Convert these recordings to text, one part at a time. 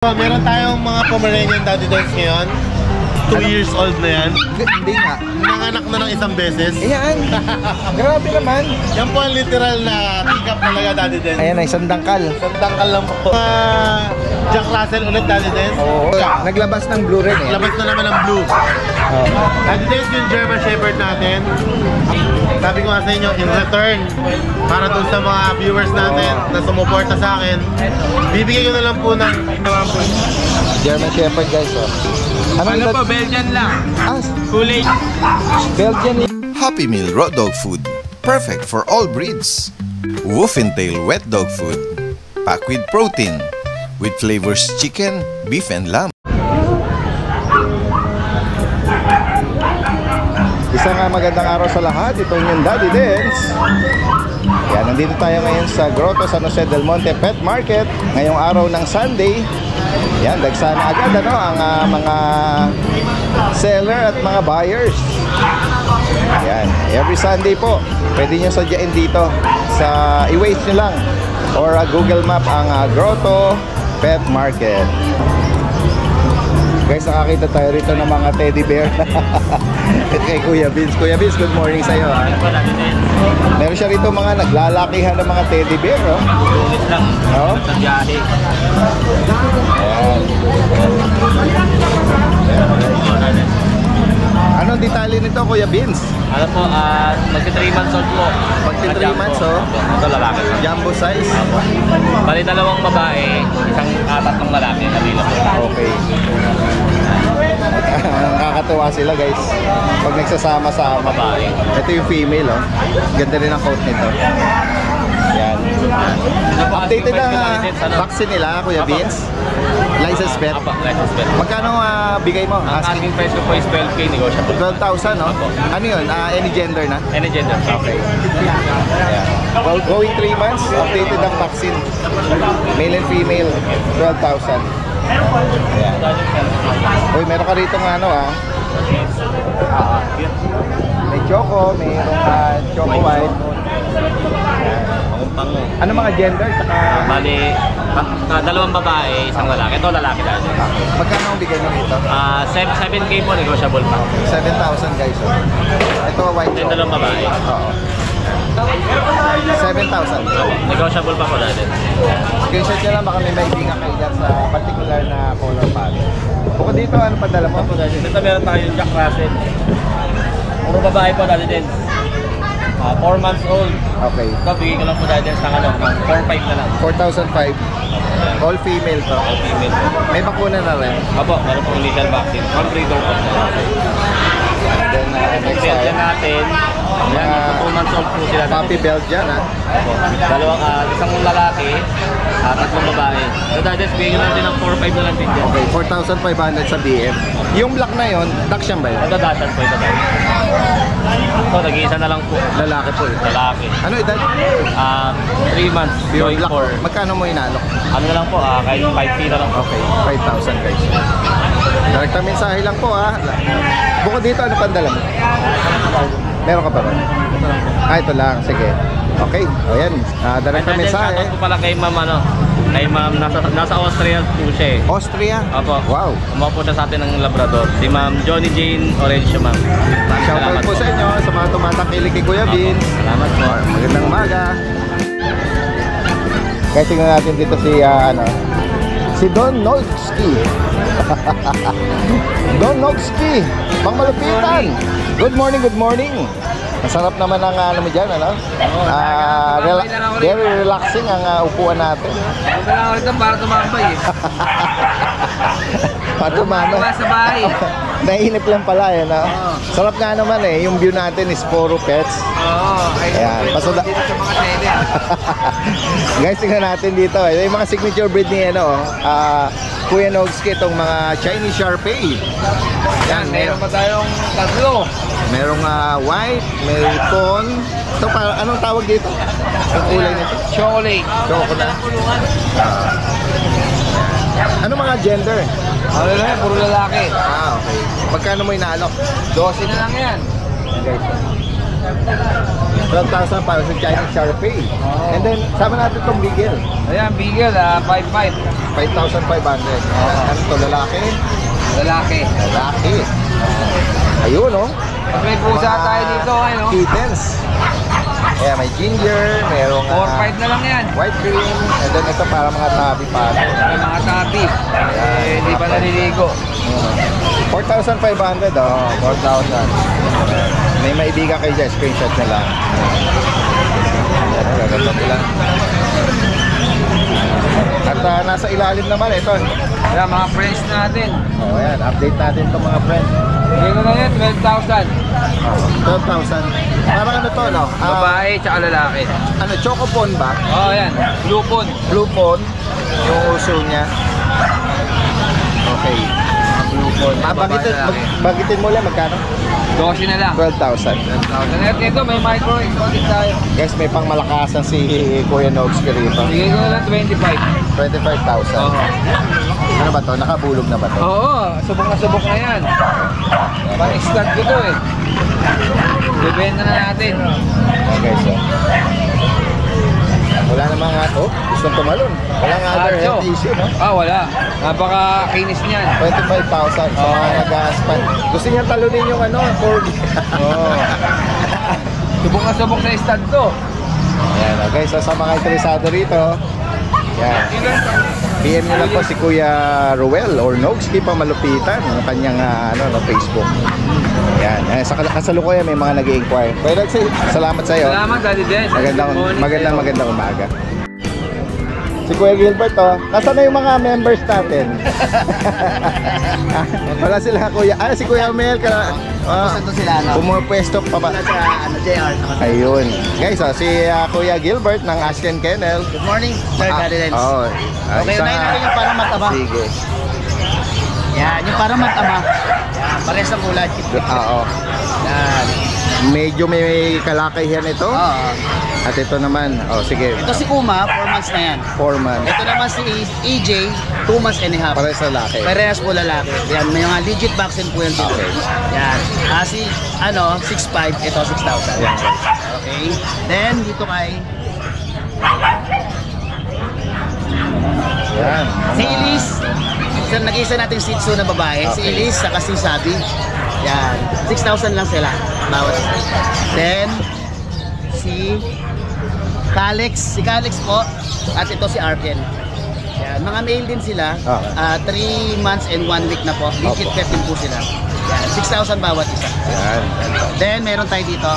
Meron tayong mga Pomeranian Daddy Dogs ngayon. 2 years old na yan. Hindi nga. Nanganak na ng isang beses. Ayan. Grabe naman. Yan po ang literal na pick-up talaga Daddy Dogs. Ayan ay isang dangkal. Isang dangkal lang po. Jack Russell ulit Daddy Dogs. Oo. Naglabas ng blue rin eh. Labas na naman ang blue. Daddy Dogs yung German Shepherd natin. Sabi ko nga sa inyo, in return, para dun sa mga viewers natin na sumuporta sa akin, bibigay ko na lang po ng German Shepherd guys oh. Ano po, Belgian lang. Kulay. Belgian. Happy Meal Raw Dog Food. Perfect for all breeds. Wolf and Tail Wet Dog Food. Packed with protein. With flavors chicken, beef, and lamb. Isang magandang araw sa lahat. Itong yung Daddy Dance. Yan, nandito tayo ngayon sa Grotto San Jose del Monte Pet Market. Ngayong araw ng Sunday. Yan, dagsana agad ano, ang mga seller at mga buyers. Yan, every Sunday po. Pwede nyo sadyain dito sa i-waste nyo lang or Google Map ang Grotto Pet Market. Guys, nakakita tayo rito ng mga teddy bear. Kay Kuya Vince. Kuya Vince, good morning sa'yo. Meron siya rito mga naglalakihan ng mga teddy bear. Oh. Lunis lang. Oh. Sa biyahe. Ayan. Anong detalye nito, Kuya Vince? Ano po, magka 3 months old po. Magka 3 months, oh. Ito lalaki. Jumbo size? Bali dalawang babae, isang tatlong lalaki. Nabilo po. Okay. Nakakatuwa sila guys pag nagsasama-sama. Babae. Ito yung female oh. Ganda rin ang coat nito. Yan. Updated na vaccine nila, Kuya Vince. License bet. Apo, license bet. Magkano bigay mo? Ang asking price ko po is 12K negotiable. 12,000 no? Ano yun? Any gender na? Any gender. Okay. Ayan. Well, going 3 months, updated ang vaccine. Male and female, 12,000. Ayan. Uy, meron ka rito ng ano may choco, mayroong choco white. Ano mga gender? Saka... Bali, dalawang babae, isang lalaki. Ito lalaki dahil. Magkano ang bigay mo rito? 7K po negotiable pa. 7,000 guys. Oh. Ito white Ito choco. dalawang babae. Oo. 7,000. Negotiable pa po dahil. Screenshot nyo lang, baka may maibingan kayo dyan sa particular na color palette. Bukod dito, ano pa dala mo? Dito meron tayong Jack Russell. Puro babae po dahil din. 4 months old. Okay. Ito, bigay ko lang po dahil din sa 4-5 na lang. 4,500. All female to. All female po. May bakuna na rin. Opo, meron pong legal vaccine. One breeder po. Then, next Belgian time. natin. Yan, 2 months old po sila. Puppy Belgian, ha? Opo. Isang lalaki, tatlong babae. So dahil din, bigay ko lang din ng 4-5 na lang din dyan. Okay, 4,500 sa BM. Yung black na yon, Dachshund ba yun? Ito dashan po ito. Ito, nag-iisa na lang po. Lalaki po. Lalaki. Ano edad? 3 months, Yung going black. for. Magkano mo inalok? Ano na lang po, kahit 5K na lang po. Okay, 5,000 guys. Direkta mensahe lang po ha. Bukod dito, ano pang dala mo? Meron ka pa ba? Ito lang. Sige. Okay. O yan. Direkta mensahe. Shoutout po pala kay ma'am, kay ma'am, nasa Austria po siya eh. Austria? Opo. Wow. Kumuha po siya sa atin ng Labrador. Si ma'am Johnny Jane Orencio, ma'am. Shoutout po sa inyo sa mga tumatakilig kay Kuya Vince. Salamat po. Magandang umaga. Kaya tingnan natin dito si Don Nogski. Don Nogski, pangmalupitan. Good morning, good morning. Masarap naman ang ano mo dyan, ano? Very relaxing ang upuan natin. Kailangan ko ito para tumambay eh. Patumano. Sa bahay. Nainip lang pala eh, no? Sarap nga naman eh, yung view natin is puro pets. Oo. Ayan, pasuda. Dito sa mga tele. Guys, tingnan natin dito. Ito yung mga signature breed ni Kuya Nogski, itong mga Chinese Shar-Pei. Yan, Meron pa tayong tatlo. merong white, may fawn. Ito, anong tawag dito? Ang kulay nito? Chocolate. Chocolate. Ano mga gender? Ano na yan? Puro lalaki. Okay. Magkano mo inaalok? 12 na lang yan. Guys, 12,000 para sa Chinese Sharpei. And then, sama natin itong Beagle. Ayan, Beagle, 5'5". 5,500. Ano ito, lalaki? Lalaki. Lalaki. Ayun, oh. Pag may pusa tayo dito, ano? Kittens. Ayan, may ginger, merong 4'5" na lang yan. white cream, and then ito para mga tabi pa. May mga tapi. Hindi pa naliligo. 4,500, oh. 4,000. May maibigan kayo dyan, screenshot na lang. Ayan, gaganda nila. At nasa ilalim naman, ito. Ayan, mga friends natin. Oh, ayan, update natin itong mga friends. Bigyan ko na yan, 12,000. 12,000. Parang ano to, no? Babae, tsaka lalaki. Ano, Chocopon ba? Oh, ayan. Blue phone. Blue phone, yung uso niya. Okay. Blue phone. Bagitin mo lang, magkano? 12 na lang. 12,000. 12,000. At ito, may micro exotic tayo. Guys, may pang malakasan si Kuya Nogs rito. Bigyan ko na lang 25. 25,000. Oo. Ano ba to? Nakabulog na ba to? Oo, subok na subok na yan. Pang-stud ko to eh. Bibenta na natin. Okay, so. Wala namang gustong tumalon. Walang other health issue, no? Wala. Napaka-kinis niyan. 25,000 sa mga nag-aspan. Gusto niya talunin yung corgi. Oo. Subok na subok sa stud to. Ayan, guys, sa mga interesado rito, yan. PM nyo lang po si Kuya Ruel or Nogski pa malupitan ng kanyang Facebook. Yan. Sa kasalukuyan may mga nag-i-inquire. Pero salamat sa iyo. Salamat, Daddy Des. Magandang umaga. Si Kuya Gilbert, nasaan na yung mga members natin? Wala sila, Kuya. Si Kuya Mel, pumupwesto pa ba? JR. Ayun. Guys, si Kuya Gilbert ng Ashken Kennel. Good morning, Sir Cadence. Okay, unahin natin yung parang matama. Sige. Yan, yung parang matama. Yan, pares ang kulay. Oo. Yan. Medyo may kalakayan ito. Oo. At ito naman, sige. Ito si Kuma, 4 months na yan. 4 months. Ito naman si EJ, 2 months and a half. Para sa lalaki. Parehas po lalaki. Yan, may mga legit vaccine po yan dito. Okay. Yan. Si 6'5", ito 6,000. Yan. Okay. Then, dito kay Yan. si Elise. Nag-isa nating Shih Tzu na babae. Si Okay. Elise, saka si Sabi. Yan. 6,000 lang sila. Bawat isa. Then, si Calex. Si Calex po. At ito si Arken. Yan. Mga male din sila. Okay. 3 months and 1 week na po. Legit Opo. pet din po sila. Yan. 6,000 bawat isa. Yan. Then, meron tayo dito.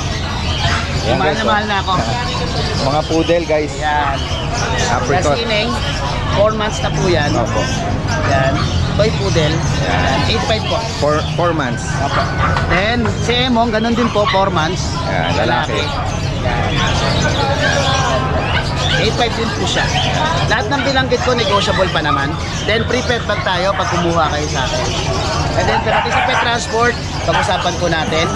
Yan, Mahal guys, na mahal na ako. Mga poodle, guys. Yan. Apricot. Kasi Ineng, 4 months na po yan. Opo. Yan. Toy poodle. Yan. 8'5 po. 4 months. Opo. Then, si Emong, ganun din po, 4 months. Yan, lalaki. Yan. 8'5 din po siya. Lahat ng bilanggit ko, negotiable pa naman. Then, pre-pet bag tayo pag kumuha kayo sa akin. And then, pati sa pet transport, pag-usapan ko natin.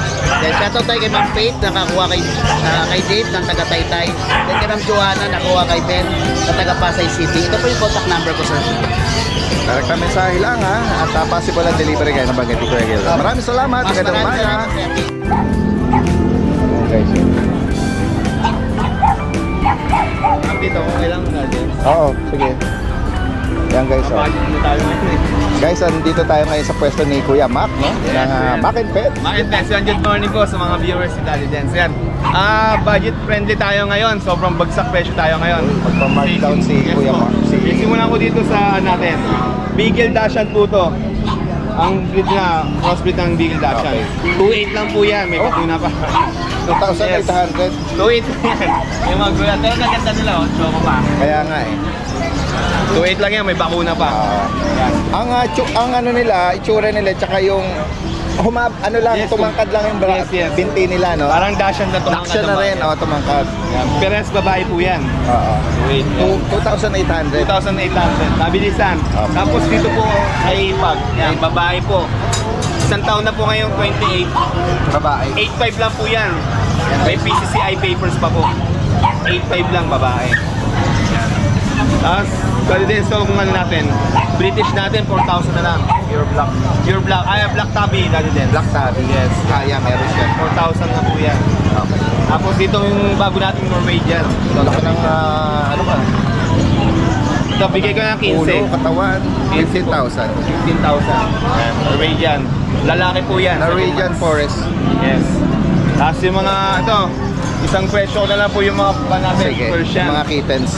Then, shoutout tayo kay Ma'am Faith, nakakuha kay Dave ng taga Taytay. Then, kay Ma'am Joanna, nakuha kay Ben, na taga Pasay City. Ito po yung contact number ko, sir. Direct mensahe lang at possible ang delivery kayo ng Bagay Kuya Gilbert. Maraming salamat. Mas Magandang maraming umaga. salamat, sir. Okay, so. Dito, okay lang natin. Oo, sige. Yan guys. Budget na tayo ngayon. Guys, andito tayo ngayon sa pwesto ni Kuya Mac, no? Ng Mac and Pet. Market Test, good morning po sa mga viewers ni Daddy Dance. Yan. Budget friendly tayo ngayon. Sobrang bagsak presyo tayo ngayon. Magpa-markdown si Kuya Mac. Simulan ko dito sa natin. Beagle Dachshund po to. Ang breed na, crossbreed ng Beagle Dachshund. 2.8 lang po yan, may patuna pa. 2,800. 2.8 yan. Yung mga gruya, pero naganda nila, choco pa. Kaya nga eh. 2.8 lang yan, may bakuna pa. Yan. Ang ano nila, itsura nila, tsaka yung Yes, tumangkad lang yung yes. binti nila, no? Parang Dachshund na tumangkad Dachshund na naman. rin, tumangkad. Yan. Perez babae po yan. Oo. 2.8 yan. 2,800. 2,800. Mabilisan. Okay. Tapos dito po kay Ipag. Yan, babae po. Isang taon na po ngayon, 28. Babae. 8.5 lang po yan. May PCCI papers pa po. 8.5 lang babae. Yan. Tapos, Daddy Dens, so kung ano natin, British natin, 4,000 na lang. Pure black. Pure black, black tabby, Daddy Dens. Black tabby. Yes. Kaya, meron siya. 4,000 na po yan. Okay. Tapos dito yung bago nating Norwegian. Laki ng, ano ba? Ito, bigay ko ng 15. Ulo, katawan, 15,000. 15,000. Yan, Norwegian. Lalaki po yan. Norwegian Forest. Yes. Tapos yung mga, ito, isang presyo na lang po yung mga pupa natin, Sige, Persian. mga kittens.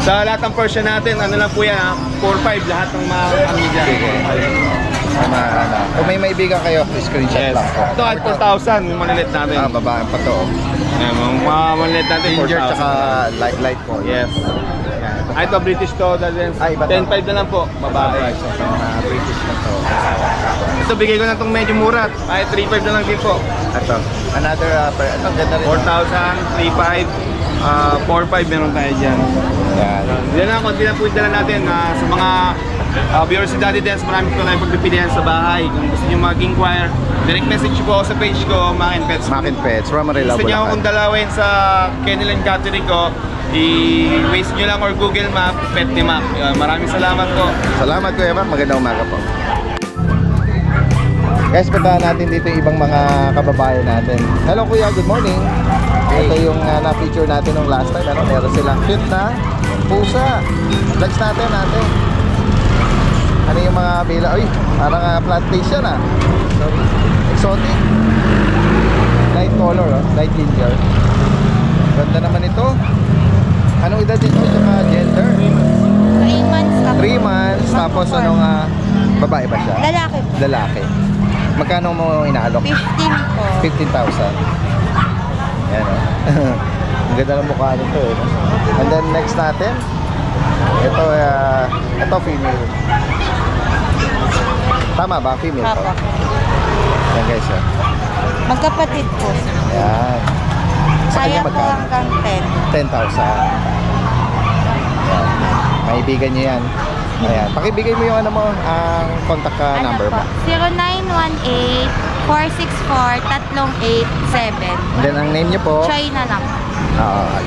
Sa lahat ng Persian natin, ano lang po yan, 4-5 lahat ng mga ano dyan. Sige. Kung may maibigan kayo, screenshot Yes. lang po. Ito at 4,000 yung malilit natin. Babae pa to. Yan, mga malilit natin, 4,000. Ginger tsaka light po. Yes. Ay, ito British to, Ay, iba to. 10-5 na lang po, babae. So, mga British na to. Ito, bigay ko na itong medyo mura. Ay, 3-5 na lang din po. Ito. Another, ano, ganda rin. 4,000, 3-5, 4-5 meron tayo dyan. Yan. Yan lang, konti lang po yung dala natin sa mga viewers si Daddy Dens. Marami po tayong pagpipilihan sa bahay. Kung gusto nyo mag-inquire, direct message po ako sa page ko, Makin Pets. Makin Pets, Ramarilla, Gusto nyo akong dalawin sa Kenilan Catering ko, i-waste nyo lang or Google Map, Pet ni Mac. Maraming salamat po. Salamat Kuya Mac, magandang umaga po. Guys, puntahan natin dito yung ibang mga kababayan natin. Hello Kuya, good morning. Ito yung na-feature natin nung last time. Ano, meron silang cute na pusa. Vlogs natin. Ano yung mga bila? Uy, parang plantation ah. Sorry. Exotic. Light color, oh. Light ginger. Ganda naman ito. Anong edad dito? Tsaka gender? 3 months na. 3 months. Tapos anong babae ba siya? Lalaki po. Lalaki. Magkano mo inaalok? 15 po. 15,000. Ayan o. Ang ganda ng mukha nito eh. And then next natin, ito female. Tama ba? Female to? Papa. Ayan guys oh. Magkapatid po. Ayan. Sa Kaya kanya po magkano? hanggang 10. 10,000. Ayan. Maibigan nyo yan. Ayan. Pakibigay mo yung ano mo, ang contact number mo. 0918-464-3887. And then ang name nyo po? Choy na lang.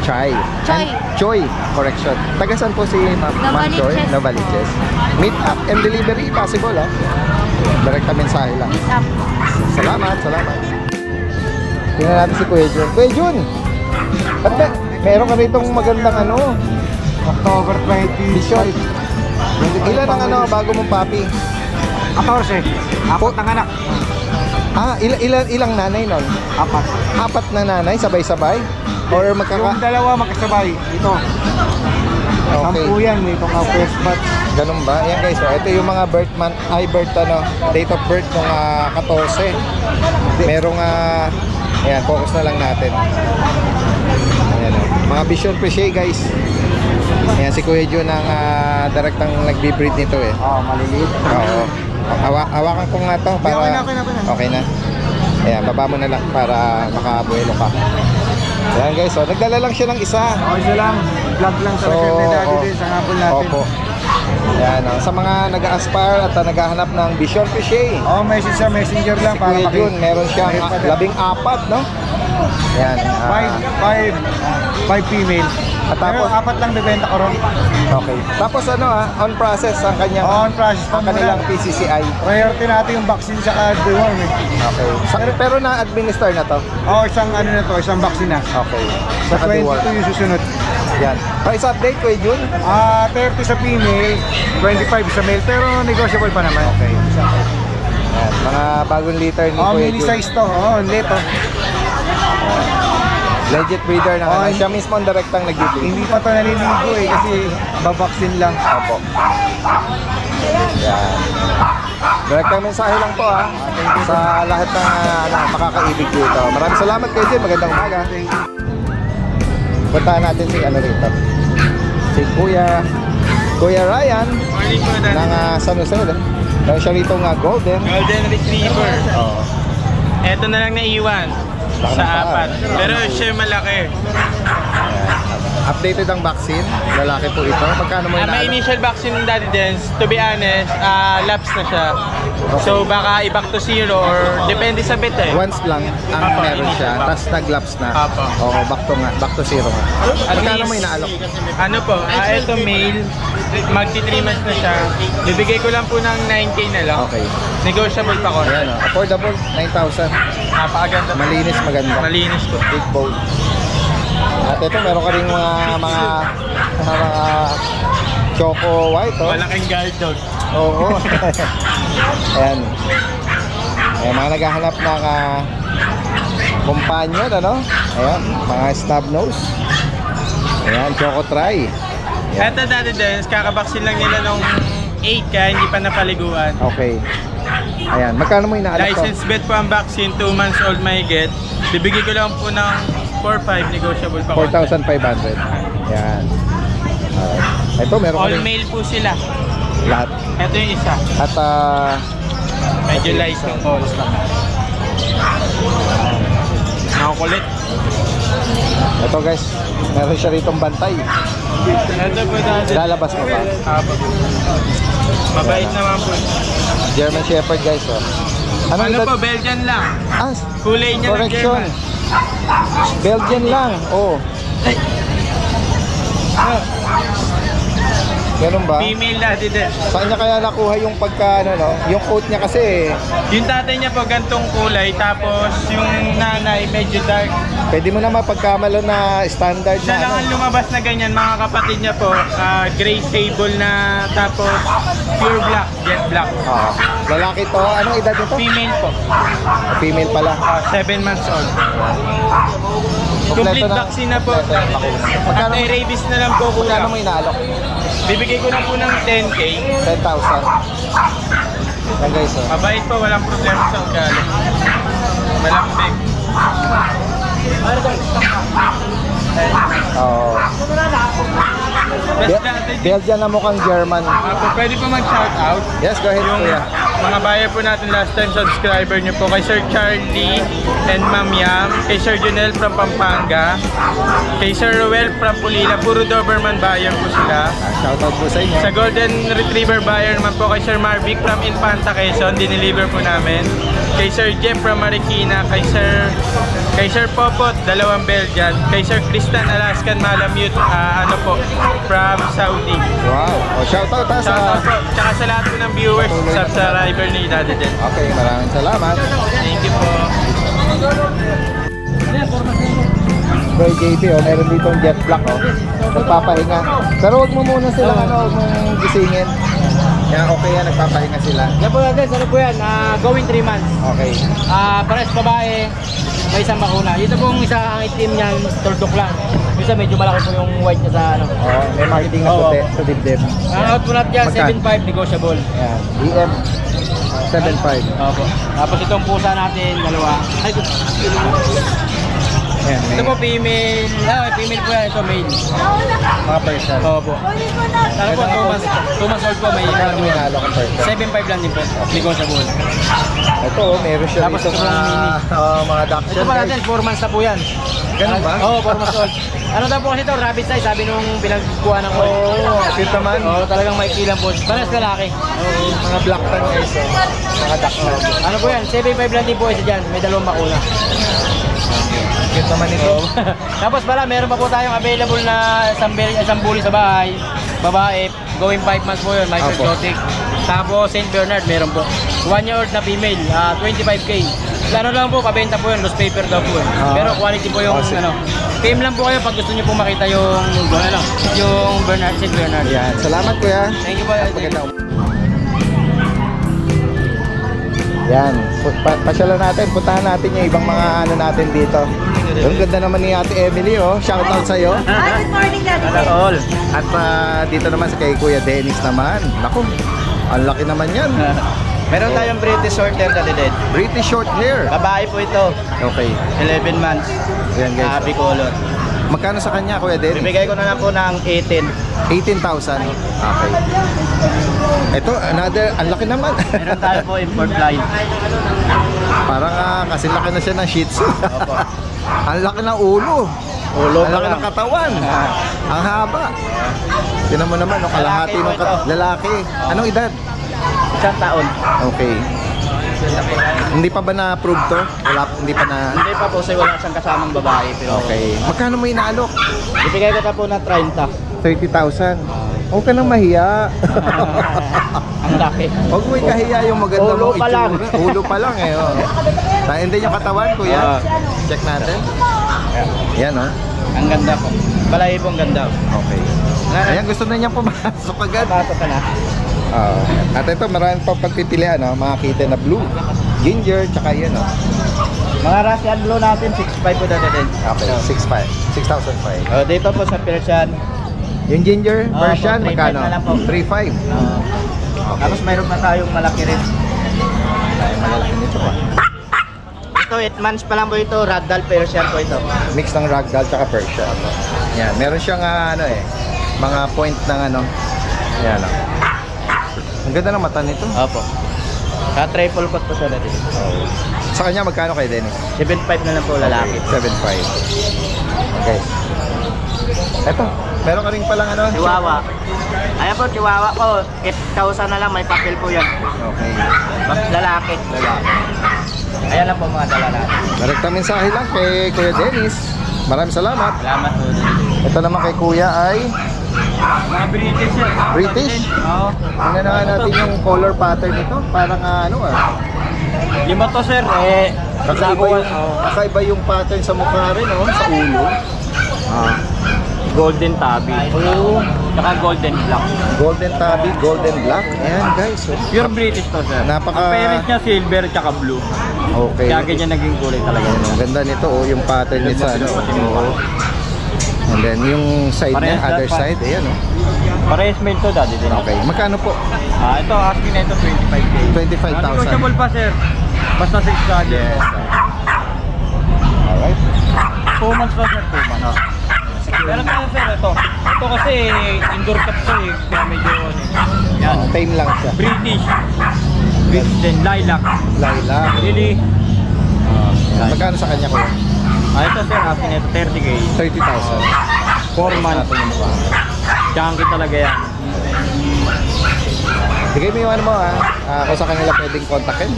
Chai. Choy. And Choy. Correction. Taga saan po si Ma'am Choy? Novaliches. Novaliches. Meet up and delivery possible ah. Direkta mensahe lang. Meet up. Salamat. Tingnan natin si Kuya Jun. Kuya Jun! Ba't meron ka ritong magandang ano? October 25. Ilan ang ano, bago mong papi? 14. Apat ng anak. Ilang nanay nun? Apat. 4 na nanay, sabay-sabay? Or Yung dalawa magkasabay. Ito. Okay. 10 yan. Ito nga first batch. Ganun ba? Ayan guys, so ito yung mga date of birth ng 14. Merong ayan, focus na lang natin. Ayan o. Mga Vision Preche guys. Ayan, si Kuya Jun ang direktang nagbe-breed nito eh. Maliliit. Oo. Hawakan ko nga to para... Okay na. Ayan, baba mo na lang para makabuelo ka. Ayan guys, so nagdala lang siya ng isa. Okay lang. Vlog lang sa record ni Daddy din sa hapon natin. Opo. Ayan, sa mga nag-aspire at naghahanap ng Vision Preche. Message sa messenger lang Si para Kuya Jun, meron siyang 14, no? Ayan. 5 female. At Pero tapos, 4 lang bibenta ko ron. okay. Tapos ano on process ang kanyang On process pa ang kanilang muna. PCCI. Priority natin yung vaccine sa deworm eh. Okay. Pero na-administer na to. Isang ano na to, isang vaccine na. Okay. Sa Sa deworm. 22 yung susunod. Yan. Price update Kuya Jun. 30 sa female, 25 sa male, pero negotiable pa naman. Okay. Yan. Mga bagong liter ni Kuya Mini Jun. size to. Late oh. Legit breeder na ano. Siya mismo ang direktang nag-breed. Hindi pa to naliligo eh kasi babaksin lang. Opo. Yan. Direktang mensahe lang po sa lahat ng makakaibig dito. Maraming salamat Kuya Jun. Magandang umaga. Puntahan natin si ano rito. Si Kuya Ryan Morning po, Daddy. ng San Jose. Meron siya rito golden. Golden Retriever. Oo. Ito na lang naiwan Laki ng sa paa. 4. Pero siya malaki. Ayan. Updated ang vaccine. Lalaki po ito. Magkano mo May inaano? initial vaccine ng Daddy Dance, to be honest, lapse na siya. So baka i-back to zero or depende sa bet eh. Once lang ang Apo, meron siya, initial tapos nag-lapse na. Apo. Oo, back to zero nga. At Magkano mo least, inaalok? Ano po, ito male, magti 3 months na siya. Bibigay ko lang po ng 9K na lang. Okay. Negotiable pa ko. Ayan, oh. Affordable, 9,000. Napakaganda. Malinis, maganda. Malinis po. Big bone. At ito, meron ka rin mga choco white, oh. Malaking guard dog. Oo. Ayan. Ayan, mga naghahanap ng companion, ano? Ayan, mga snub nose. Ayan, choco try. Ito Daddy Dance, kakabaksin lang nila nung 8 kaya hindi pa napaliguan. Okay. Ayan, magkano mo inaalok to? License bet po ang vaccine, 2 months old may get. Bibigay ko lang po ng 4-5 negotiable pa. 4,500. Ayan. Alright. Ito, meron ka All rin male po sila. lahat. Ito yung isa. At, Medyo light yung calls lang. Nakukulit. ito guys, meron siya ritong bantay. Ito po Daddy. Lalabas mo ba? Mabait naman po. German Shepherd guys, oh. Anong Ano edad? po, Belgian lang. Ah, Kulay niya ng correction. German. Belgian lang, oh. Ganun ba? Female Daddy din. Saan niya kaya nakuha yung pagka, ano, no? Yung coat niya kasi, Yung tatay niya po gantong kulay, tapos yung nanay medyo dark. pwede mo naman pagkamalo na standard Siya na, lang ano. ang lumabas na ganyan, mga kapatid niya po, gray sable na, tapos pure black, jet black. Ah, lalaki to. Anong edad nito? Female po, Female pala. 7 months old. Kompleto Complete na- vaccine na po. kompleto na bakuna. Magkano, Anti-rabies na lang po magkano mo kulang. inaalok? Bibigay ko na po ng 10K. 10,000. Yan guys, oh. Mabait po, walang problema sa ugali. Malambing. Oo. Best natin. Belgian na mukhang German. Pwede po mag-shout out. Yes, go ahead, Yung kuya. mga buyer po natin last time subscriber niyo po kay Sir Charlie and Ma'am Yam, kay Sir Junel from Pampanga, kay Sir Roel from Pulila, puro Doberman buyer po sila. Shoutout po sa inyo. Sa Golden Retriever buyer naman po kay Sir Marvic from Infanta, Quezon, dineliver po namin. Kay Sir Jeff from Marikina, kay Sir Popot, dalawang Belgian, kay Sir Tristan Alaskan Malamute, ano po, from Saudi. Wow. O, shoutout ha sa... Shoutout po, tsaka sa lahat po ng viewers, subscriber ni Daddy Den. Okay, maraming salamat. Thank you po. Boy JP, oh, meron dito ang jet black, oh. Nagpapahinga. Pero huwag mo muna sila, huwag mong gisingin. Yan, okay yan, nagpapahinga sila. Yan po guys, ano po yan? Going 3 months. Okay. Pares babae, may isang bakuna. Ito pong isa ang itim niyan, tuldok lang. Isa medyo malaki po yung white niya sa ano. Oh, may marketing na Oo. puti sa dibdib. Ang out po natin dyan, Magkano? 7.5 negotiable. Yan, EM 7.5. Opo. Tapos itong pusa natin, dalawa. Ay, Yan, may ito po female. Female po yan, ito male. mga person. Opo. Ano po, 2 months old po, may Kaya mo inaalok ang person. 7.5 lang din po, negotiable. Ito, oh, meron siya Tapos dito ito pong mini. mga Ito dachshund pa guys. natin, 4 months na po yan. Ganun ba? Oo, 4 months old. Ano daw po kasi ito, rabbit size, sabi nung pinagkuha ng call. Oo, cute naman. Oo, talagang maikli lang po. Pares lalaki. Oo, mga black tan guys, oh. Mga dachshund. Ano po yan, 7.5 lang din po isa dyan, may dalawang bakuna. Cute naman ito. Tapos pala, meron pa po tayong available na isang bully sa bahay. Babae, going 5 months po yun, microexotic. Tapos St. Bernard, meron po. 1 year old na female, 25K. Ano lang po, pabenta po yun, loose paper daw po. Pero quality po yung Awesome. ano. PM lang po kayo pag gusto niyo po makita yung yung Bernard, St. Bernard. Yan, salamat kuya. Thank you po. Magandang Yan, pasyalan natin, puntahan natin yung ibang mga ano natin dito. Ang ganda naman ni Ate Emily, oh. Shout out sa'yo. Hi, good morning, Daddy. All. At dito naman sa kay Kuya Dennis naman. Naku, ang laki naman yan. Meron tayong British short hair Daddy Ded. British short hair. Babae po ito, Okay. 11 months. Yan guys. Happy color. Magkano sa kanya, Kuya Dennis? Bibigay ko na lang po ng 18. 18,000. Okay. Ito, another, ang laki naman. Meron tayo po import line. Parang kasi laki na siya ng Shih Tzu. Ang laki ng ulo. Ulo Ang pa laki lang. ng katawan. Ang haba. Tinan mo naman, no, kalahati Lalaki po ng ito. lalaki. Anong edad? 1 taon. Okay. Hindi pa ba na-approve to? Wala, hindi pa na... Hindi pa po, wala siyang kasamang babae. Pero Okay. Magkano mo inaalok? ibigay ko na po ng 30. 30,000. Huwag ka nang mahiya. Ang laki. Huwag mo ikahiya yung maganda Ulo mong pa lang. itsura. Ulo pa lang eh. Oh. And then yung katawan, kuya. Check natin. Yan, oh. Ang ganda po. Balay po ang ganda. Okay. Ayan, gusto na niyang pumasok agad. Pasok ka na. At ito, marami pa pagpipilian, no? Mga kitten na blue, ginger, tsaka yun, no? Mga Russian blue natin, 6.5 po na din. Okay, 6,500. Dito po sa Persian. Yung ginger Oo, version, po, 3,500 magkano? na lang po. 3,500. Tapos mayroon na tayong malaki rin. Ay, malalaki nito pa. Ito, 8 months pa lang po ito. Ragdoll Persian po ito. Mix ng ragdoll tsaka Persian. Yan, meron siyang mga point ng yan, no? Ang ganda ng mata nito. Opo. Triple coat po siya natin. Sa kanya, magkano kay Dennis? 7.5 na lang po lalaki. 7,500. Okay. Eto, meron ka rin palang Chihuahua. Ayan po, Chihuahua po. 8,000 na lang, may papel po yan. Okay. Lalaki. Ayan lang po mga dala natin. Direkta mensahe lang kay Kuya Dennis. Maraming salamat. Salamat po. Ito naman kay Kuya ay Mga British yan. British. Oo. Tingnan na natin yung color pattern nito. Parang Lima to sir, kakaiba yung pattern sa mukha rin, sa ulo. golden tabby. Oh, Saka golden black. golden tabby, golden black. Ayan guys. Pure British to sir. Napaka- Ang parents niya silver tsaka blue. Okay. Kaya ganyan naging kulay talaga. Ang ganda nito, yung pattern nito sa And then yung side niya, Parehas other lahat pa. side, ayan Parehas male to daddy din. Okay. Magkano po? Ito asking na ito 25k. 25,000. Negotiable pa sir. Basta 6 Yes. Alright. 2 months pa sir, 2 months. Pero tayo sir, ito. Ito kasi indoor cat to kaya medyo yan. Tame lang siya. British. British din, lilac. Lilac. Lily. Magkano sa kanya ko? Ito sir, asking na ito 30k. 30,000. 4 months. Chunky talaga yan. Bigay mo yung kung sa kanila pwedeng kontakin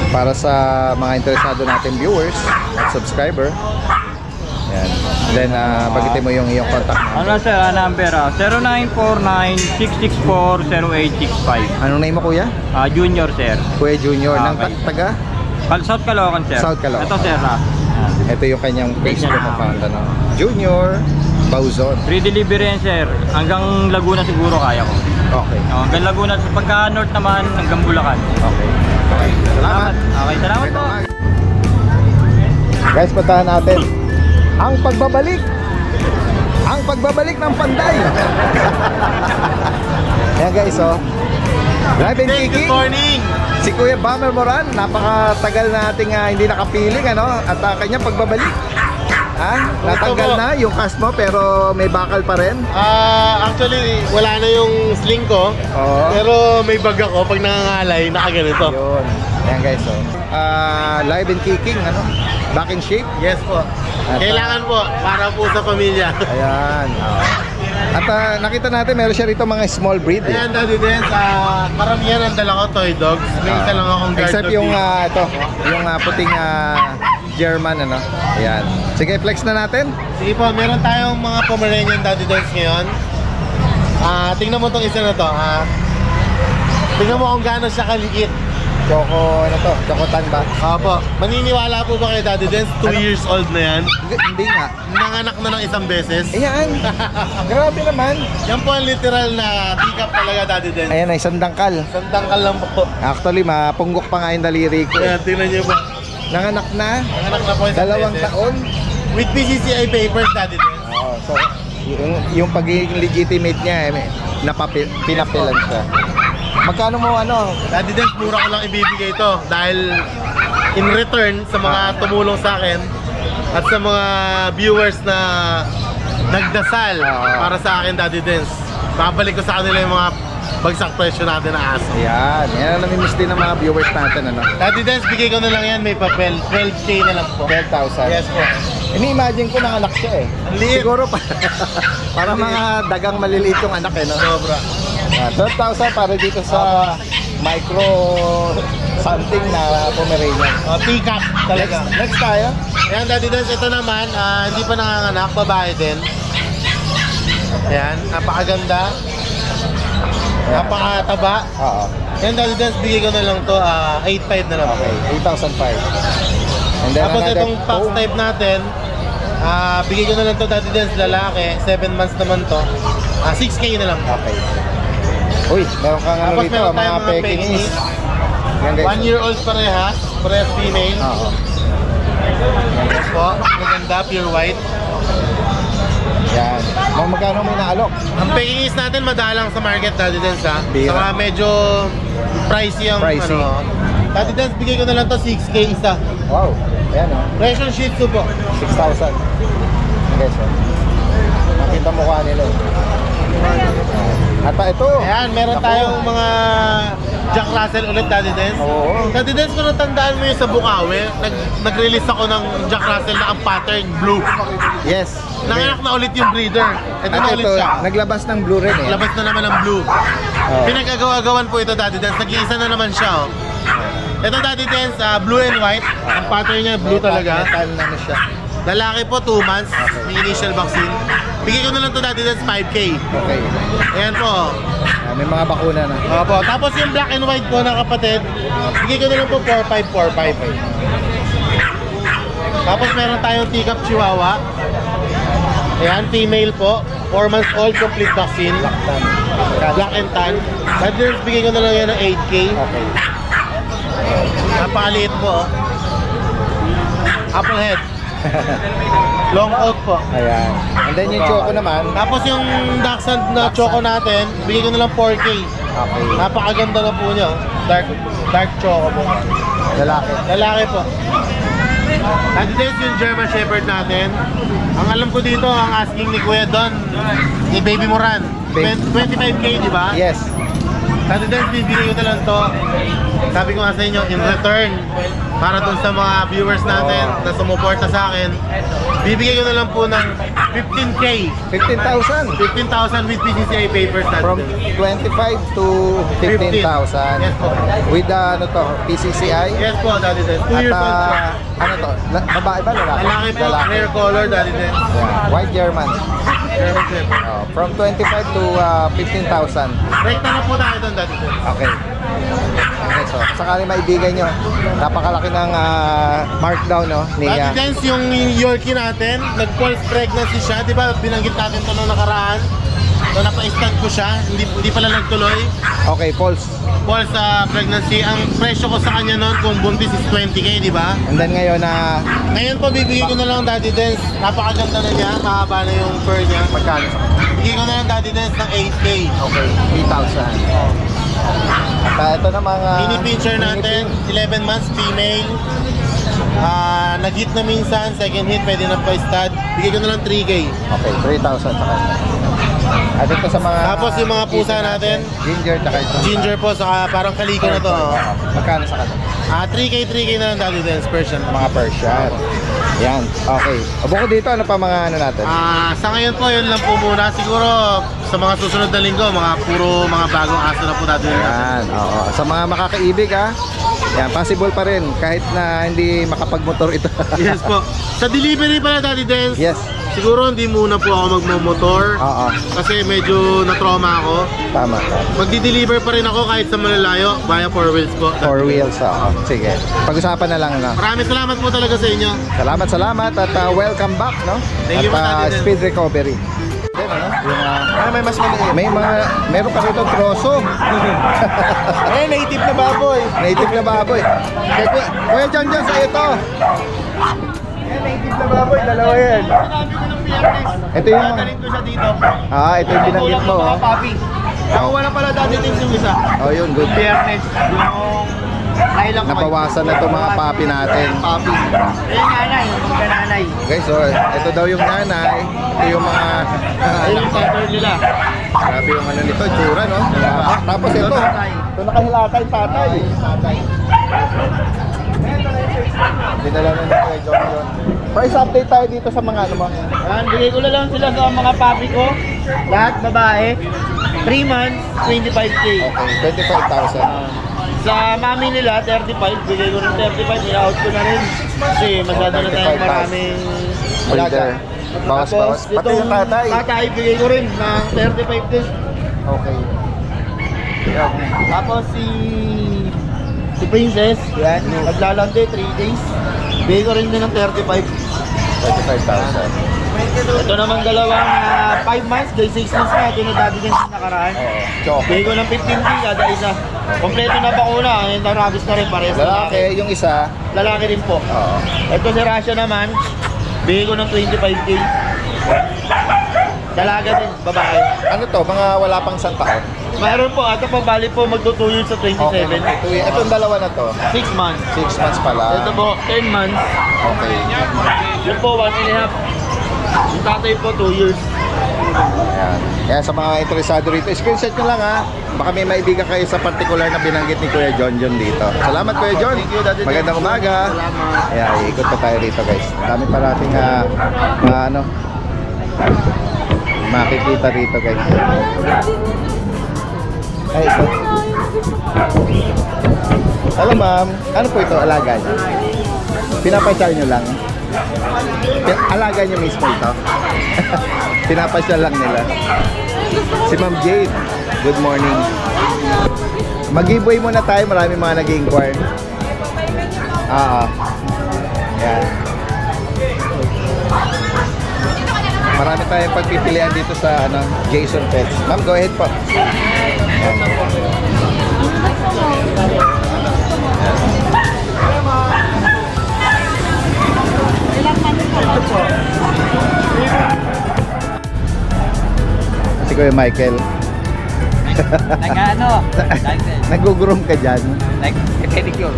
para sa mga interesado natin viewers at subscriber. Yan. Then, bagitin mo yung iyong contact Ano number. sir, number 0949-664-0865. Anong name mo, kuya? Junior sir. Kuya Junior. Ng Okay. taga? South Caloocan sir. South Caloocan. Ito sir Ito yung kanyang Facebook account. Junior Bauzon. Free delivery yan sir. Hanggang Laguna siguro kaya ko. Okay. Hanggang Laguna. Pagka north naman, hanggang Bulacan. Okay. Salamat. Okay, salamat po. Guys, puntahan natin ang pagbabalik ng Panday. Ayan guys, live and Good kicking. morning! Si Kuya Bammer Moran, napakatagal nating hindi nakapiling at kanya pagbabalik. Natanggal na yung cast mo pero may bakal pa rin. Actually, wala na yung sling ko. Oo. Pero may bag ako pag nangangalay, nakaganito. Yun. Ayan guys, live and kicking, back in shape. Yes po. Kailangan po, para po sa pamilya. Ayan. At nakita natin meron siya rito mga small breed. Ayan, Daddy Dance, karamihan ang dala ko toy dogs. May isa lang akong guard Except dog yung dito. yung puting German Ayan. Sige, flex na natin. Sige po, meron tayong mga Pomeranian Daddy Dance ngayon. Tingnan mo tong isa na to. Tingnan mo kung gaano siya kaliit. Chocotan ba? Opo. Maniniwala po ba kayo, Daddy Dance? 2 years old na yan. Hindi nga. Nanganak na ng isang beses. Ayan. Grabe naman. Yan po ang literal na pick-up talaga, Daddy Dance. Ayan ay isang dangkal. Sandangkal lang po. Actually, mapunggok pa nga yung daliri ko. Ayan, tingnan niyo po. Nanganak na. Nanganak na po isang 2 beses. taon. With PCCI papers, Daddy Dance. So, yung pagiging legitimate niya, pinapilan siya. Magkano mo Daddy Dance, mura ko lang ibibigay ito dahil in return sa mga tumulong sa akin at sa mga viewers na nagdasal para sa akin, Daddy Dance. Babalik ko sa kanila yung mga bagsak presyo natin na aso. Yan. Yan ang namimiss din ng mga viewers natin, ano? Daddy Dance, bigay ko na lang yan, may papel. 12K na lang po. 12,000. Yes po. Ini-imagine ko nanganak siya eh. Ang liit. Siguro pa. Para mga dagang maliliit yung anak eh, no? Sobra. 12,000 para dito sa micro something na Pomeranian. Teacup talaga. Next tayo. Ayan, Daddy Dance, ito naman, hindi pa nanganganak, babae din. Ayan, napakaganda. Napakataba. Oo. Ayan, Daddy Dance, bigay ko na lang to, 8.5 na lang. Okay, 8,005. And then Tapos another itong pack type natin, bigay ko na lang to, Daddy Dance, lalaki, 7 months naman to. 6K na lang. Okay. Uy, meron kang ano Tapos rito, meron mga tayong Pekingese. Yan guys. 1 year old parehas female. Oo. Yes po, maganda, pure white. Yan. Magkano may naalok? Ang Pekingese natin madalang sa market, Daddy Dance, ha. Bira. Saka medyo pricey ang Pricey. ano. Daddy Dance, bigay ko na lang to 6K isa. Wow. Ayan o. Russian Shih Tzu po. 6,000. Guys, oh. Nakita mukha nila. At ito. Ayan, meron Naku. tayong mga Jack Russell ulit, Daddy Dance. Oo. Daddy Dance, kung natandaan mo yung sa Bukawi, nag-release ako ng Jack Russell na ang pattern blue. Yes. Nanganak na ulit yung breeder. Ito At na ulit ito, siya. naglabas ng blue rin eh. Labas na naman ang blue. Oo. Pinag-agawa-agawan po ito, Daddy Dance. Nag-iisa na naman siya, oh. Ito, Daddy Dance, blue and white. Ang pattern niya, blue talaga. Metal na ano siya. Lalaki po, 2 months. May initial vaccine. Bigay ko na lang to, Daddy Dance, 5K. Okay. Ayan po. May mga bakuna na. Opo. Tapos yung black and white po na kapatid, bigay ko na lang po 4,545. Tapos meron tayong teacup chihuahua. Ayan, female po. 4 months old, complete vaccine. Black and tan. Daddy Dance, bigay ko na lang yan ng 8K. Okay. Napakaliit po. Apple head. Long coat po. Ayan. And then yung choco naman. Tapos yung Dachshund na choco natin, bigay ko na lang 4K. Okay. Napakaganda na po niya. Dark choco po. Lalaki. Lalaki po. At this yung German Shepherd natin. Ang alam ko dito, ang asking ni Kuya Don, ni Baby Moran. 25K, di ba? Yes. At this, bibigay ko na lang to. Sabi ko nga sa inyo, in return, para dun sa mga viewers natin na sumuporta sa akin, bibigay ko na lang po ng 15K. 15,000. 15,000 with PCCI papers natin. From 25 to 15,000. Yes po. With ano to, PCCI? Yes po, Daddy Dance. 2 At years old po. ano to, babae ba lalaki? Lalaki po, rare color, Daddy Dance. Yeah. White German. German Shepherd. From 25 to 15,000. Rekta na po tayo doon, Daddy Dance. Okay. Okay, so sakali maibigay nyo, napakalaki ng markdown, no? Ni, Daddy Dance, yung Yorkie natin, nag-false pregnancy siya. Di ba, binanggit natin ito nung nakaraan. So, napa-stand ko siya. Hindi pala nagtuloy. okay, false. False pregnancy. Ang presyo ko sa kanya noon kung buntis is 20K, di ba? And then ngayon Ngayon po, bibigyan ko na lang Daddy Dance. Napakaganda na niya. Mahaba na yung fur niya. magkano? Bigyan ko na lang Daddy Dance ng 8K. Okay, 8,000. At ito na mga Mini pincher natin, 11 months, female. Nag-hit na minsan, second hit, pwede na pa-stud. Bigyan ko na lang 3K. Okay, 3,000 sa kanya. At ito sa mga Tapos yung mga pusa natin, Ginger, tsaka ito. Ginger po, saka parang kaliko na to. Magkano sa kanya? 3K na lang Daddy Dance, Persian. Mga Persian. Yan, okay. Bukod dito, ano pa mga ano natin? Sa ngayon po, yun lang po muna. Siguro sa mga susunod na linggo, puro mga bagong aso na po Daddy Dance. Yan, oo. Sa mga makakaibig yan, possible pa rin kahit na hindi makapagmotor ito. Yes po. Sa delivery pala Daddy Dance, Yes. siguro hindi muna po ako magmamotor. Oo. Kasi medyo na-trauma ako. Tama. Magdi-deliver pa rin ako kahit sa malalayo via 4 wheels po. 4 wheels, oo. Sige. Pag-usapan na lang, no? Maraming salamat po talaga sa inyo. Salamat at welcome back, no? Thank you po, At Daddy Dan. speed recovery. Then, ano? Yung, May mas maliit. meron pa rito troso. Native na baboy. Native na baboy. Kaya, Kuya John sa ito. Native na baboy, dalawa yan. Ito yung Dadalhin ko siya dito. ito yung binanggit mo. Mga papi. Nakuha na pala Daddy Dance yung isa. Oh, yun, good. Biyernes, yung babae lang. nabawasan na itong mga papi natin. Papi. Yung nanay, yung magka-nanay. Guys, so ito daw yung nanay. Ito yung mga Ayun yung pepper nila. grabe yung ano nito, tsura, no? Tapos ito, ito nakahilata yung tatay. Dinala na nito kay John John. Price update tayo dito sa mga ano mo. Yan, bigay ko na lang sila sa mga papi ko. Lahat babae. 3 months, 25K. Okay, 25,000. Sa mami nila, 35. Bigay ko ng 35. I-out ko na rin. Kasi masyado na tayong maraming Breeder. Bawas-bawas. Pati yung tatay. Tatay, bigay ko rin ng 35 din. Okay. Tapos si Princess, yan, naglalande 3 days. Bigay ko rin din ng 35. 25,000. Ito naman dalawang 5 months, day 6 months na. Ito na dati din sa nakaraan. Choco. Bigay ko ng 15K kada isa. Kompleto na bakuna. Yung narabis na rin parehas. Lalaki, yung isa. Lalaki rin po. Oo. Ito si Rasha naman. Bigay ko ng 25K. Dalaga din, babae. Ano to, mga wala pang isang taon? Mayroon po, ito po bali po magtutuyo sa 27. Okay. Itong dalawa na to, 6 months. 6 months pala. Ito po, 10 months. Okay. Yun po, 1.5. Yung tatay po, 2 years. Ayan. Kaya sa mga interesado rito, screenshot nyo lang ha. Baka may maibigan kayo sa particular na binanggit ni Kuya John John dito. Salamat Kuya John. Thank you, Daddy. Magandang umaga. Salamat. Ayan, ikot pa tayo rito guys. Dami pa nating ano, makikita rito guys. Ay, ito. Hello ma'am, ano po ito alaga niyo? Pinapasyal nyo lang? Alaga nyo mismo ito? Pinapasyal lang nila. Si Ma'am Jade, good morning. Mag-giveaway muna tayo, marami mga nag-inquire. Yan. Marami tayong pagpipilian dito sa ano, Jason Pets. Ma'am, go ahead po. Yan. Si Kuya Michael. Nag-ano? Nag-groom ka dyan. Nag-pedicure.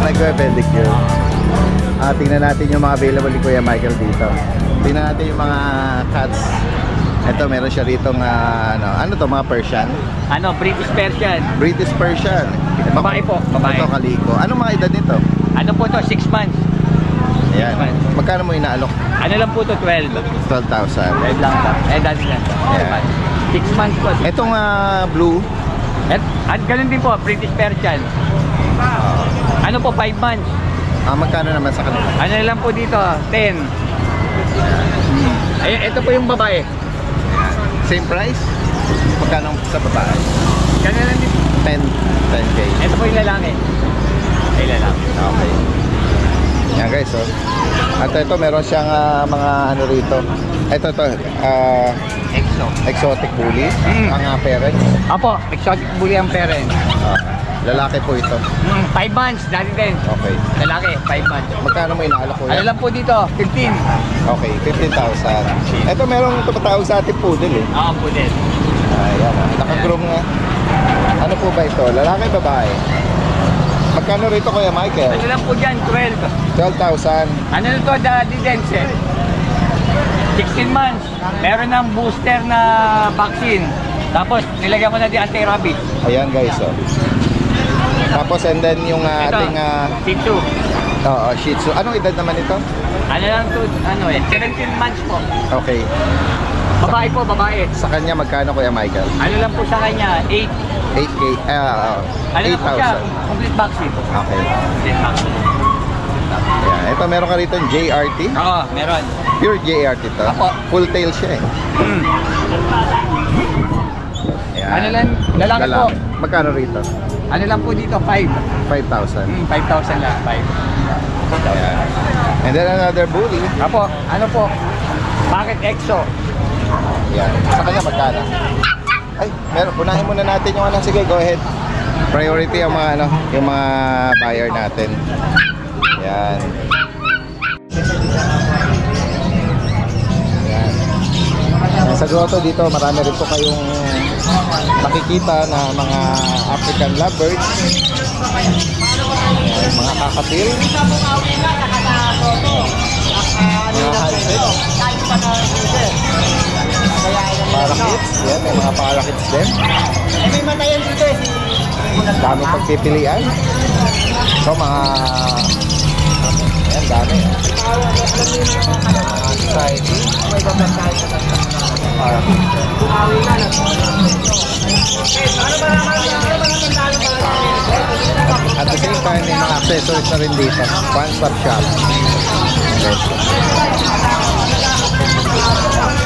Nag-pedicure. Tingnan natin yung mga available ni Kuya Michael dito. Tingnan natin yung mga cats. Ito, meron siya rito ano to, mga Persian? Ano, British Persian. British Persian. Babae po, babae. Ito, kaliko. Anong mga edad nito? Ano po to? 6 months. Ayan. Magkano mo inaalok? Ano lang po to? 12. 12,000. 12 lang ito. Dati lang. Ayan. 6 months po. Itong blue, At ganun din po, British Persian. Ano po, 5 months. magkano naman sa kanila? Ano lang po dito, 10. Ito po yung babae. Same price? Magkano sa babae? Ganun lang din. 10K. Ito po yung lalaki. Ay, lalaki. Okay. Yan guys, oh. At ito, meron siyang mga ano rito. Ito, exotic bully. Ang parents. Opo, exotic bully ang parent. Lalaki po ito. 5 months, dati din. Okay. Lalaki, 5 months. Magkano mo inaalok ko Ano yan? lang po dito, 15. Okay, 15,000. Ito, merong tumatawag sa ating poodle eh. Oo, po din. Ayan, naka-groom nga. Ano po ba ito? Lalaki, babae? Magkano rito Kuya Michael? Ano lang po dyan, 12. 12,000. Ano na to, Daddy Denzel? 16 months. Meron ng booster na vaccine. Tapos, nilagyan ko na din anti-rabies. Ayan guys, oh. Tapos and then yung ating Shih Tzu. Shih Tzu. Anong edad naman ito? Ano lang to, 17 months po. Okay. Babae po, babae. Sa kanya magkano Kuya Michael? Ano lang po sa kanya, 8. 8K. Ano lang po siya, 8,000. complete vaccine. Okay. Complete vaccine. Ayan. Ito meron ka rito JRT. Oo, meron. Pure JRT to. Apo. Full tail siya eh. Ayan. Ano lang, lalaki po. Magkano rito? Ano lang po dito, 5. 5,000. 5,000 lang, 5. Ayan. And then another bully. Apo, ano po? Bakit EXO? Ayan. Sa kanya magkano? Ay, meron. Unahin muna natin yung ano. Sige, go ahead. Priority yung mga yung mga buyer natin. Ayan. Ayan. Sa grotto dito, marami rin po kayong makikita na mga African lovebirds. Ayan, mga kakatil. Mga halbid. Parakits. Yan, may mga parakits din. May matayan dito eh. Daming pagpipilian. So, mga... Ayan, dami. Mga society. At the same time, may mga accessories na rin dito. One-stop shop. Okay.